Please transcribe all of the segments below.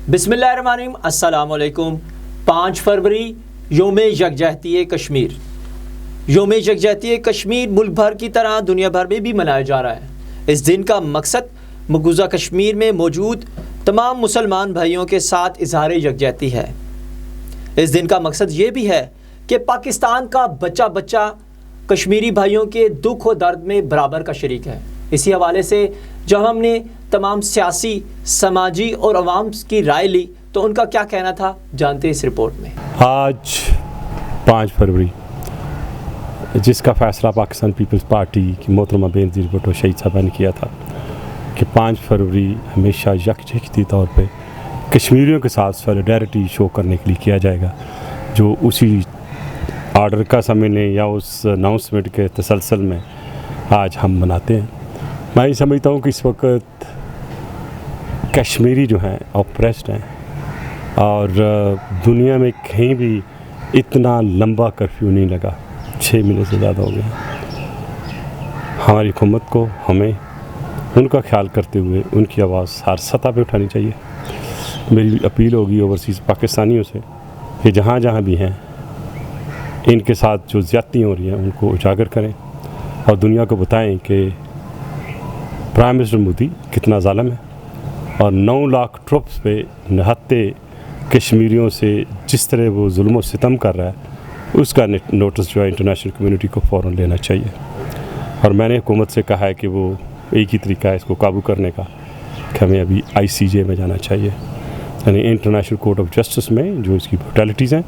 بسم اللہ الرحمن الرحیم، السلام علیکم۔ 5 فروری یوم یکجہتی کشمیر۔ یوم یکجہتی کشمیر ملک بھر کی طرح دنیا بھر میں بھی منایا جا رہا ہے۔ اس دن کا مقصد مقبوضہ کشمیر میں موجود تمام مسلمان بھائیوں کے ساتھ اظہار یکجہتی ہے۔ اس دن کا مقصد یہ بھی ہے کہ پاکستان کا بچہ بچہ کشمیری بھائیوں کے دکھ و درد میں برابر کا شریک ہے۔ اسی حوالے سے جب ہم نے تمام سیاسی، سماجی اور عوام کی رائے لی تو ان کا کیا کہنا تھا، جانتے ہیں اس رپورٹ میں۔ آج 5 فروری جس کا فیصلہ پاکستان پیپلز پارٹی کی محترمہ بے نظیر بھٹو شہید صاحبہ نے کیا تھا کہ 5 فروری ہمیشہ یکجہتی طور پہ کشمیریوں کے ساتھ سولیڈیرٹی شو کرنے کے لیے کیا جائے گا، جو اسی آرڈر کا سمجھنے یا اس اناؤنسمنٹ کے تسلسل میں آج ہم مناتے ہیں۔ میں یہ سمجھتا ہوں کہ اس وقت کشمیری جو ہیں آپریسڈ ہیں، اور دنیا میں کہیں بھی اتنا لمبا کرفیو نہیں لگا، 6 مہینے سے زیادہ ہو گیا۔ ہماری حکومت کو ہمیں ان کا خیال کرتے ہوئے ان کی آواز ہر سطح پہ اٹھانی چاہیے۔ میری اپیل ہوگی اوورسیز پاکستانیوں سے کہ جہاں جہاں بھی ہیں ان کے ساتھ جو زیادتیاں ہو رہی ہیں ان کو اجاگر کریں اور دنیا کو بتائیں کہ پرائم منسٹر مودی کتنا ظالم ہے، اور 9 لاکھ ٹروپس پہ نہتے کشمیریوں سے جس طرح وہ ظلم و ستم کر رہا ہے، اس کا نوٹس جو ہے انٹرنیشنل کمیونٹی کو فوراً لینا چاہیے۔ اور میں نے حکومت سے کہا ہے کہ وہ ایک ہی طریقہ ہے اس کو قابو کرنے کا کہ ہمیں ابھی ICJ میں جانا چاہیے، یعنی انٹرنیشنل کورٹ آف جسٹس میں، جو اس کی بروٹیلٹیز ہیں،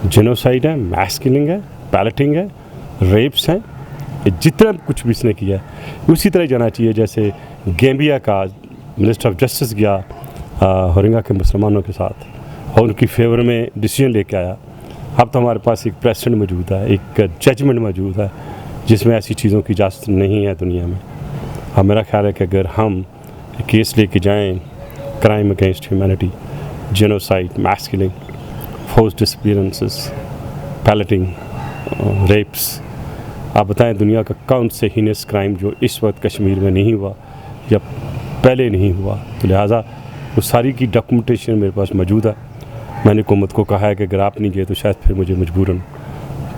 جینوسائیڈ ہیں، میس کلنگ ہے، پیلٹنگ ہے، ریپس ہیں، جتنا کچھ بھی اس نے کیا ہے اسی طرح جانا چاہیے جیسے گیمبیا کا منسٹر آف جسٹس گیا ہورنگا کے مسلمانوں کے ساتھ اور ان کی فیور میں ڈیسیجن لے کے آیا۔ اب تو ہمارے پاس ایک پریسیڈنٹ موجود ہے، ایک ججمنٹ موجود ہے جس میں ایسی چیزوں کی اجازت نہیں ہے دنیا میں۔ اب میرا خیال ہے کہ اگر ہم کیس لے کے جائیں crime against humanity, genocide, mass killing, force disappearances, pelleting, rapes, آپ بتائیں دنیا کا کون سے ہینس کرائم جو اس وقت کشمیر میں نہیں ہوا یا پہلے نہیں ہوا، تو لہٰذا وہ ساری کی ڈاکومنٹیشن میرے پاس موجود ہے۔ میں نے حکومت کو کہا ہے کہ اگر آپ نہیں گئے تو شاید پھر مجھے مجبوراً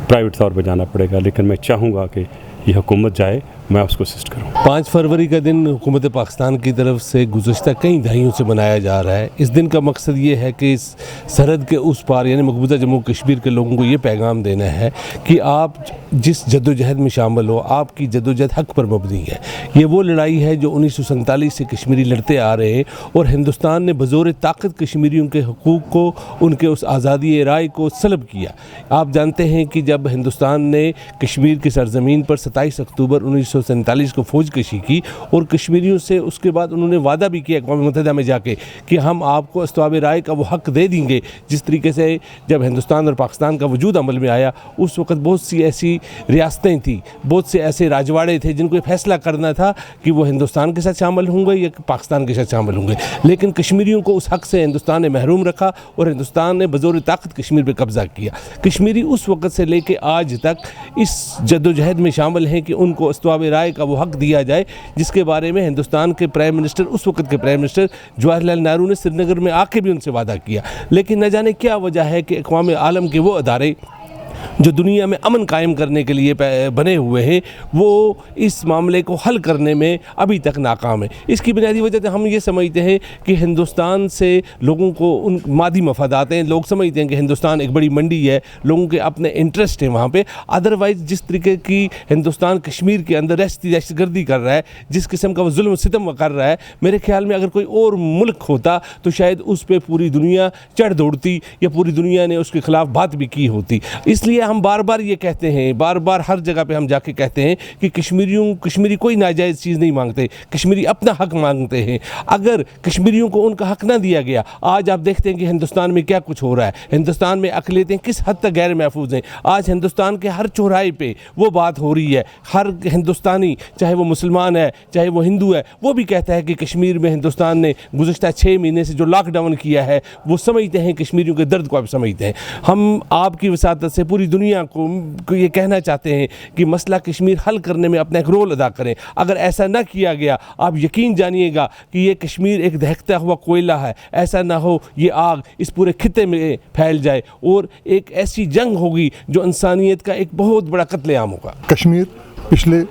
پرائیویٹ طور پہ جانا پڑے گا، لیکن میں چاہوں گا کہ یہ حکومت جائے، میں اس کو اسسٹ کروں۔ 5 فروری کا دن حکومت پاکستان کی طرف سے گزشتہ کئی دہائیوں سے منایا جا رہا ہے۔ اس دن کا مقصد یہ ہے کہ اس سرحد کے اس پار یعنی مقبوضہ جموں کشمیر کے لوگوں کو یہ پیغام دینا ہے کہ آپ جس جدوجہد میں شامل ہو، آپ کی جدوجہد حق پر مبنی ہے۔ یہ وہ لڑائی ہے جو 1947 سے کشمیری لڑتے آ رہے ہیں، اور ہندوستان نے بزور طاقت کشمیریوں کے حقوق کو، ان کے اس آزادی رائے کو سلب کیا۔ آپ جانتے ہیں کہ جب ہندوستان نے کشمیر کی سرزمین پر 27 اکتوبر 1947 کو فوج کشی کی، اور کشمیریوں سے اس کے بعد انہوں نے وعدہ بھی کیا اقوام متحدہ میں جا کے کہ ہم آپ کو استواب رائے کا وہ حق دے دیں گے۔ جس طریقے سے جب ہندوستان اور پاکستان کا وجود عمل میں آیا، اس وقت بہت سی ایسی ریاستیں تھیں، بہت سے ایسے راجواڑے تھے جن کو یہ فیصلہ کرنا تھا کہ وہ ہندوستان کے ساتھ شامل ہوں گے یا پاکستان کے ساتھ شامل ہوں گے، لیکن کشمیریوں کو اس حق سے ہندوستان نے محروم رکھا، اور ہندوستان نے بزور طاقت کشمیر پہ قبضہ کیا۔ کشمیری اس وقت سے لے کے آج تک اس جدوجہد میں شامل ہیں کہ ان کو استواب رائے کا وہ حق دیا جائے، جس کے بارے میں ہندوستان کے پرائم منسٹر، اس وقت کے پرائم منسٹر جواہر لال نہرو نے سری نگر میں آ کے بھی ان سے وعدہ کیا، لیکن نہ جانے کیا وجہ ہے کہ اقوام عالم کے وہ ادارے جو دنیا میں امن قائم کرنے کے لیے بنے ہوئے ہیں، وہ اس معاملے کو حل کرنے میں ابھی تک ناکام ہے۔ اس کی بنیادی وجہ ہم یہ سمجھتے ہیں کہ ہندوستان سے لوگوں کو ان مادی مفادات ہیں، لوگ سمجھتے ہیں کہ ہندوستان ایک بڑی منڈی ہے، لوگوں کے اپنے انٹرسٹ ہیں وہاں پہ۔ ادروائز جس طریقے کی ہندوستان کشمیر کے اندر دہشت گردی کر رہا ہے، جس قسم کا وہ ظلم و ستم کر رہا ہے، میرے خیال میں اگر کوئی اور ملک ہوتا تو شاید اس پہ پوری دنیا چڑھ دوڑتی، یا پوری دنیا نے اس کے خلاف بات بھی کی ہوتی۔ اس لیے ہم بار بار یہ کہتے ہیں، بار بار ہر جگہ پہ ہم جا کے کہتے ہیں کہ کشمیری کوئی ناجائز چیز نہیں مانگتے، کشمیری اپنا حق مانگتے ہیں۔ اگر کشمیریوں کو ان کا حق نہ دیا گیا، آج آپ دیکھتے ہیں کہ ہندوستان میں کیا کچھ ہو رہا ہے، ہندوستان میں اقلیتیں کس حد تک غیر محفوظ ہیں۔ آج ہندوستان کے ہر چوراہے پہ وہ بات ہو رہی ہے، ہر ہندوستانی چاہے وہ مسلمان ہے چاہے وہ ہندو ہے، وہ بھی کہتا ہے کہ کشمیر میں ہندوستان نے گزشتہ 6 مہینے سے جو لاک ڈاؤن کیا ہے، وہ سمجھتے ہیں کشمیریوں کے درد کو آپ سمجھتے ہیں۔ ہم آپ کی وساطت سے پوری پوری دنیا کو یہ کہنا چاہتے ہیں کہ مسئلہ کشمیر حل کرنے میں اپنا ایک رول ادا کریں. اگر ایسا نہ کیا گیا آپ یقین جانیے گا کہ یہ کشمیر ایک دہکتا ہوا کوئلہ ہے. ایسا نہ ہو یہ آگ اس پورے خطے میں پھیل جائے اور ایک ایسی جنگ ہوگی جو انسانیت کا ایک بہت بڑا قتل عام ہوگا. کشمیر پچھلے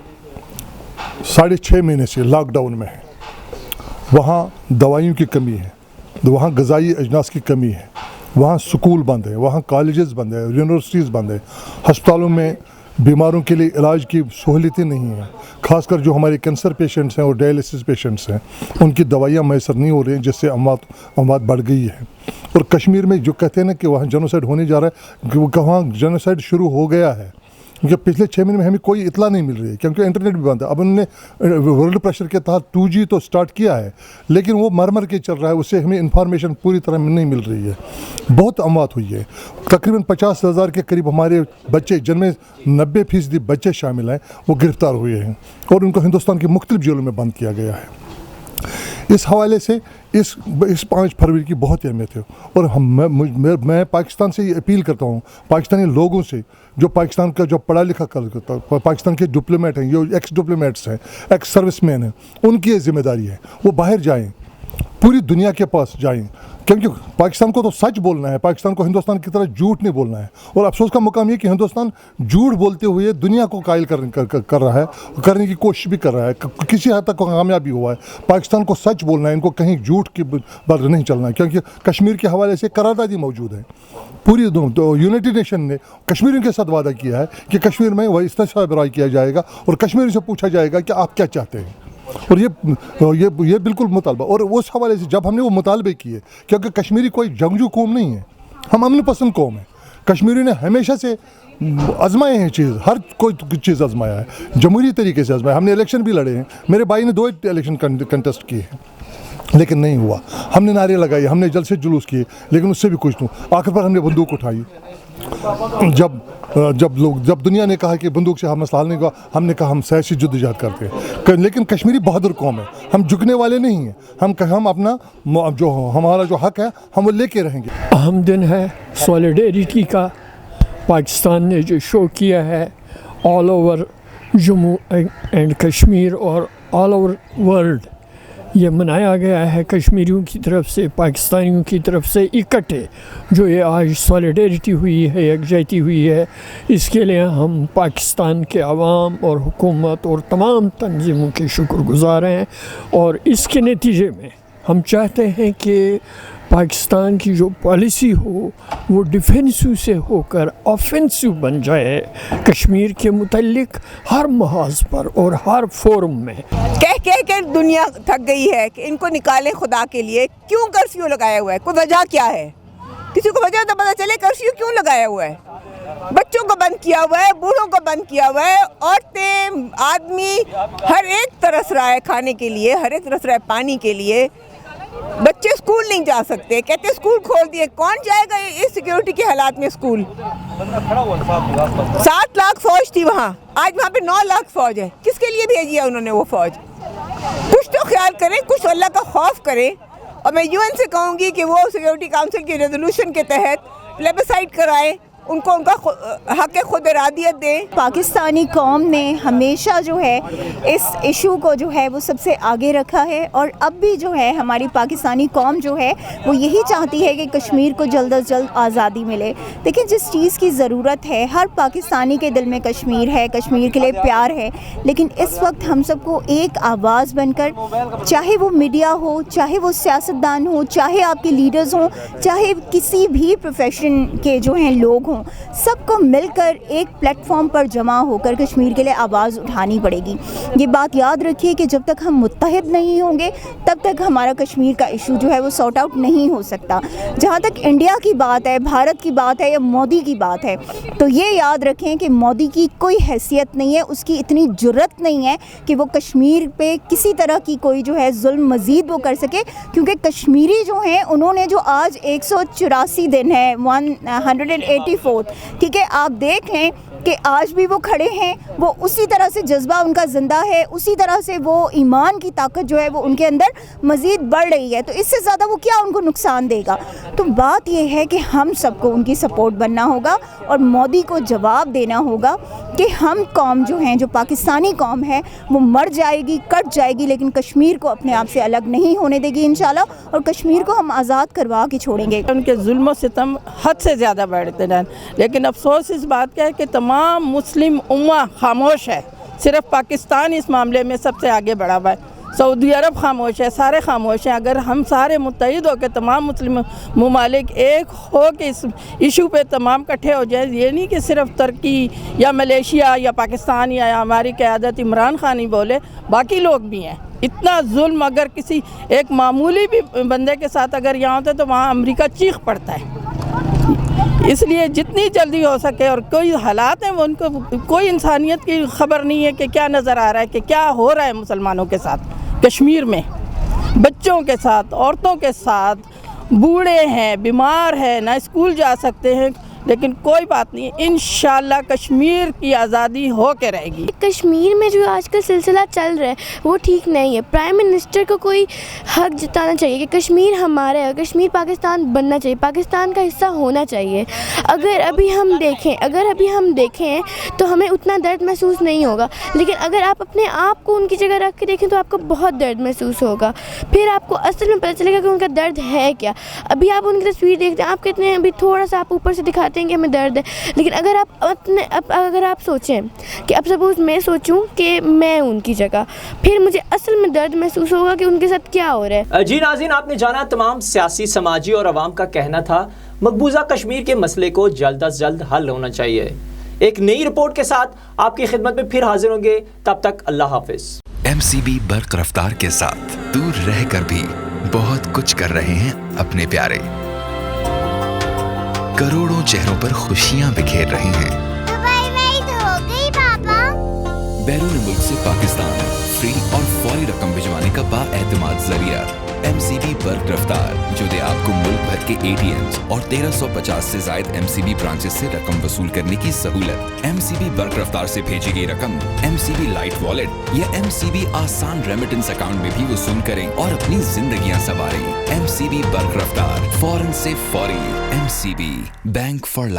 6.5 مہینے سے لاک ڈاؤن میں ہے. وہاں دوائیوں کی کمی ہے, وہاں غذائی اجناس کی کمی ہے, وہاں سکول بند ہے, وہاں کالجز بند ہے, یونیورسٹیز بند ہے, ہسپتالوں میں بیماروں کے لیے علاج کی سہولتیں نہیں ہیں. خاص کر جو ہمارے کینسر پیشنٹس ہیں اور ڈائلسس پیشنٹس ہیں ان کی دوائیاں میسر نہیں ہو رہی ہیں, جس سے اموات بڑھ گئی ہے. اور کشمیر میں جو کہتے ہیں نا کہ وہاں جنوسائڈ ہونے جا رہا ہے, کہ وہاں جنوسائڈ شروع ہو گیا ہے, کیونکہ پچھلے 6 مہینے میں ہمیں کوئی اطلاع نہیں مل رہی ہے, کیونکہ انٹرنیٹ بھی بند ہے. اب انہوں نے ورلڈ پریشر کے تحت 2G تو سٹارٹ کیا ہے, لیکن وہ مر کے چل رہا ہے, اس سے ہمیں انفارمیشن پوری طرح نہیں مل رہی ہے. بہت اموات ہوئی ہے. تقریباً 50,000 کے قریب ہمارے بچے, جن میں 90% بچے شامل ہیں, وہ گرفتار ہوئے ہیں اور ان کو ہندوستان کے مختلف جیلوں میں بند کیا گیا ہے. اس حوالے سے اس 5 فروری کی بہت اہمیت ہے. اور میں پاکستان سے یہ اپیل کرتا ہوں, پاکستانی لوگوں سے, جو پاکستان کا جو پڑھا لکھا پاکستان کے ڈپلومیٹ ہیں, جو ایکس ڈپلومیٹس ہیں, ایکس سروس مین ہیں, ان کی یہ ذمہ داری ہے وہ باہر جائیں, پوری دنیا کے پاس جائیں, کیونکہ پاکستان کو تو سچ بولنا ہے, پاکستان کو ہندوستان کی طرح جھوٹ نہیں بولنا ہے. اور افسوس کا مقام یہ کہ ہندوستان جھوٹ بولتے ہوئے دنیا کو قائل کر رہا ہے, کرنے کی کوشش بھی کر رہا ہے, کسی حد تک کامیاب بھی ہوا ہے. پاکستان کو سچ بولنا ہے, ان کو کہیں جھوٹ کی بات نہیں چلنا ہے, کیونکہ کشمیر کے حوالے سے قراردادی موجود ہے. پوری یونائٹڈ نیشن نے کشمیریوں کے ساتھ وعدہ کیا ہے کہ کشمیر میں وہ استثمار برائے کیا جائے گا اور کشمیریوں سے پوچھا جائے گا کہ آپ کیا چاہتے ہیں. اور یہ بالکل مطالبہ, اور اس حوالے سے جب ہم نے وہ مطالبے کیے, کیونکہ کشمیری کوئی جنگجو قوم نہیں ہے, ہم امن پسند قوم ہیں. کشمیریوں نے ہمیشہ سے آزمائے ہیں چیز, ہر کوئی چیز آزمایا ہے, جمہوری طریقے سے آزمایا. ہم نے الیکشن بھی لڑے ہیں, میرے بھائی نے 2 الیکشن کنٹیسٹ کیے ہیں, لیکن نہیں ہوا. ہم نے نعرے لگائے, ہم نے جلسے جلوس کیے, لیکن اس سے بھی کچھ نہیں. آخر پر ہم نے بندوق اٹھائی. جب دنیا نے کہا کہ بندوق سے ہم مسئلہ حل نہیں ہوا, ہم نے کہا ہم سیاسی جدوجہد کرتے ہیں. لیکن کشمیری بہادر قوم ہے, ہم جھکنے والے نہیں ہیں. ہم اپنا جو ہمارا جو حق ہے ہم وہ لے کے رہیں گے. اہم دن ہے سولیڈیریٹی کا. پاکستان نے جو شو کیا ہے all over Jammu and Kashmir اور آل اوور ورلڈ, یہ منایا گیا ہے کشمیریوں کی طرف سے, پاکستانیوں کی طرف سے اکٹھے. جو یہ آج سولیڈیریٹی ہوئی ہے, یکجہتی ہوئی ہے, اس کے لیے ہم پاکستان کے عوام اور حکومت اور تمام تنظیموں کے شکر گزار ہیں. اور اس کے نتیجے میں ہم چاہتے ہیں کہ پاکستان کی جو پالیسی ہو وہ ڈیفینسو سے ہو کر آفینسو بن جائے کشمیر کے متعلق ہر محاذ پر اور ہر فورم میں. کہہ دنیا تھک گئی ہے کہ ان کو نکالے خدا کے لیے. کیوں کرفیو لگایا ہوا ہے, کوئی وجہ کیا ہے؟ کسی کو وجہ تو پتہ چلے کرفیو کیوں لگایا ہوا ہے. بچوں کو بند کیا ہوا ہے, بوڑھوں کو بند کیا ہوا ہے, عورتیں, آدمی, ہر ایک ترس رہا ہے کھانے کے لیے, ہر ایک ترس رہا ہے پانی کے لیے. بچے اسکول نہیں جا سکتے, کہتے اسکول کھول دیے. کون جائے گا اس سیکیورٹی کے حالات میں اسکول؟ 7 لاکھ فوج تھی وہاں, آج وہاں پہ 9 لاکھ فوج ہے. کس کے لیے بھیجی ہے انہوں نے وہ فوج؟ کچھ تو خیال کریں, کچھ اللہ کا خوف کریں. اور میں UN سے کہوں گی کہ وہ سیکیورٹی کاؤنسل کی ریزولوشن کے تحت پلیبسائٹ کرائیں, ان کو ان کا حق خود ارادیت دیں. پاکستانی قوم نے ہمیشہ جو ہے اس ایشو کو جو ہے وہ سب سے آگے رکھا ہے, اور اب بھی جو ہے ہماری پاکستانی قوم جو ہے وہ یہی چاہتی ہے کہ کشمیر کو جلد از جلد آزادی ملے. دیکھیں, جس چیز کی ضرورت ہے, ہر پاکستانی کے دل میں کشمیر ہے, کشمیر کے لیے پیار ہے, لیکن اس وقت ہم سب کو ایک آواز بن کر, چاہے وہ میڈیا ہو, چاہے وہ سیاستدان ہو, چاہے آپ کے لیڈرز ہوں, چاہے کسی بھی پروفیشن کے جو ہیں لوگ ہوں, سب کو مل کر ایک پلیٹ فارم پر جمع ہو کر کشمیر کے لیے آواز اٹھانی پڑے گی. یہ بات یاد رکھیے کہ جب تک ہم متحد نہیں ہوں گے تب تک ہمارا کشمیر کا ایشو جو ہے وہ سارٹ آؤٹ نہیں ہو سکتا. جہاں تک انڈیا کی بات ہے, بھارت کی بات ہے یا مودی کی بات ہے, تو یہ یاد رکھیں کہ مودی کی کوئی حیثیت نہیں ہے, اس کی اتنی جرت نہیں ہے کہ وہ کشمیر پہ کسی طرح کی کوئی جو ہے ظلم مزید وہ کر سکے. کیونکہ کشمیری جو ہیں انہوں نے جو آج 184 دن ہے, 184, ٹھیک ہے, آپ دیکھ لیں کہ آج بھی وہ کھڑے ہیں, وہ اسی طرح سے جذبہ ان کا زندہ ہے, اسی طرح سے وہ ایمان کی طاقت جو ہے وہ ان کے اندر مزید بڑھ رہی ہے. تو اس سے زیادہ وہ کیا ان کو نقصان دے گا؟ تو بات یہ ہے کہ ہم سب کو ان کی سپورٹ بننا ہوگا اور مودی کو جواب دینا ہوگا کہ ہم قوم جو ہیں, جو پاکستانی قوم ہے, وہ مر جائے گی, کٹ جائے گی, لیکن کشمیر کو اپنے آپ سے الگ نہیں ہونے دے گی انشاءاللہ, اور کشمیر کو ہم آزاد کروا کے چھوڑیں گے. ان کے ظلم و ستم حد سے زیادہ بڑھتے ہیں, لیکن افسوس اس بات کا ہے کہ تمام مسلم امہ خاموش ہے. صرف پاکستان اس معاملے میں سب سے آگے بڑھا ہوا ہے. سعودی عرب خاموش ہے, سارے خاموش ہیں. اگر ہم سارے متحد ہو کے تمام مسلم ممالک ایک ہو کے اس ایشو پہ تمام کٹھے ہو جائیں, یہ نہیں کہ صرف ترکی یا ملیشیا یا پاکستان یا ہماری قیادت عمران خان ہی بولے, باقی لوگ بھی ہیں. اتنا ظلم اگر کسی ایک معمولی بھی بندے کے ساتھ اگر یہاں ہوتا ہے تو وہاں امریکہ چیخ پڑتا ہے. اس لیے جتنی جلدی ہو سکے, اور کوئی حالات ہیں وہ ان کو کوئی انسانیت کی خبر نہیں ہے کہ کیا نظر آ رہا ہے, کہ کیا ہو رہا ہے مسلمانوں کے ساتھ کشمیر میں, بچوں کے ساتھ, عورتوں کے ساتھ, بوڑھے ہیں, بیمار ہیں, نہ اسکول جا سکتے ہیں. لیکن کوئی بات نہیں, انشاءاللہ کشمیر کی آزادی ہو کے رہے گی. کشمیر میں جو آج کل سلسلہ چل رہا ہے وہ ٹھیک نہیں ہے. پرائم منسٹر کو کوئی حق جتانا چاہیے کہ کشمیر ہمارا ہے, کشمیر پاکستان بننا چاہیے, پاکستان کا حصہ ہونا چاہیے. اگر ابھی ہم دیکھیں تو ہمیں اتنا درد محسوس نہیں ہوگا, لیکن اگر آپ اپنے آپ کو ان کی جگہ رکھ کے دیکھیں تو آپ کو بہت درد محسوس ہوگا. پھر آپ کو اصل میں پتہ چلے گا کہ ان کا درد ہے کیا. ابھی آپ ان کی تصویر دیکھتے ہیں, آپ کتنے ابھی تھوڑا سا آپ اوپر سے دکھاتے ہیں کہ ہمیں درد ہے, لیکن اگر آپ سوچیں کہ اب سپوز میں سوچوں کہ میں ان کی جگہ, پھر مجھے اصل میں درد محسوس ہوگا کہ ان کے ساتھ کیا ہو رہا ہے. جی ناظرین, آپ نے جانا تمام سیاسی, سماجی اور عوام کا کہنا تھا مقبوضہ کشمیر کے مسئلے کو جلد از جلد حل ہونا چاہیے. ایک نئی رپورٹ کے ساتھ آپ کی خدمت میں پھر حاضر ہوں گے, تب تک اللہ حافظ. MCB برق رفتار کے ساتھ دور رہ کر بھی بہت کچھ کر رہے ہیں اپنے پیارے. کروڑوں چہروں پر خوشیاں بکھیر رہی ہیں. دبئی میں ہی تو ہو گئی پاپا. بیرون ملک سے پاکستان فری اور فوری رقم بھجوانے کا با اعتماد ذریعہ MCB برق رفتار, جو دے آپ کو ملک بھر کے ATMs اور 1350 سے زائد MCB برانچز سے رقم وصول کرنے کی سہولت. MCB برق رفتار سے بھیجی گئی رقم MCB لائٹ والیٹ یا MCB آسان ریمیٹنس اکاؤنٹ میں بھی وصول کریں اور اپنی زندگیاں سنواریں. MCB برق رفتار, فوراً سے فوری. MCB bank for life.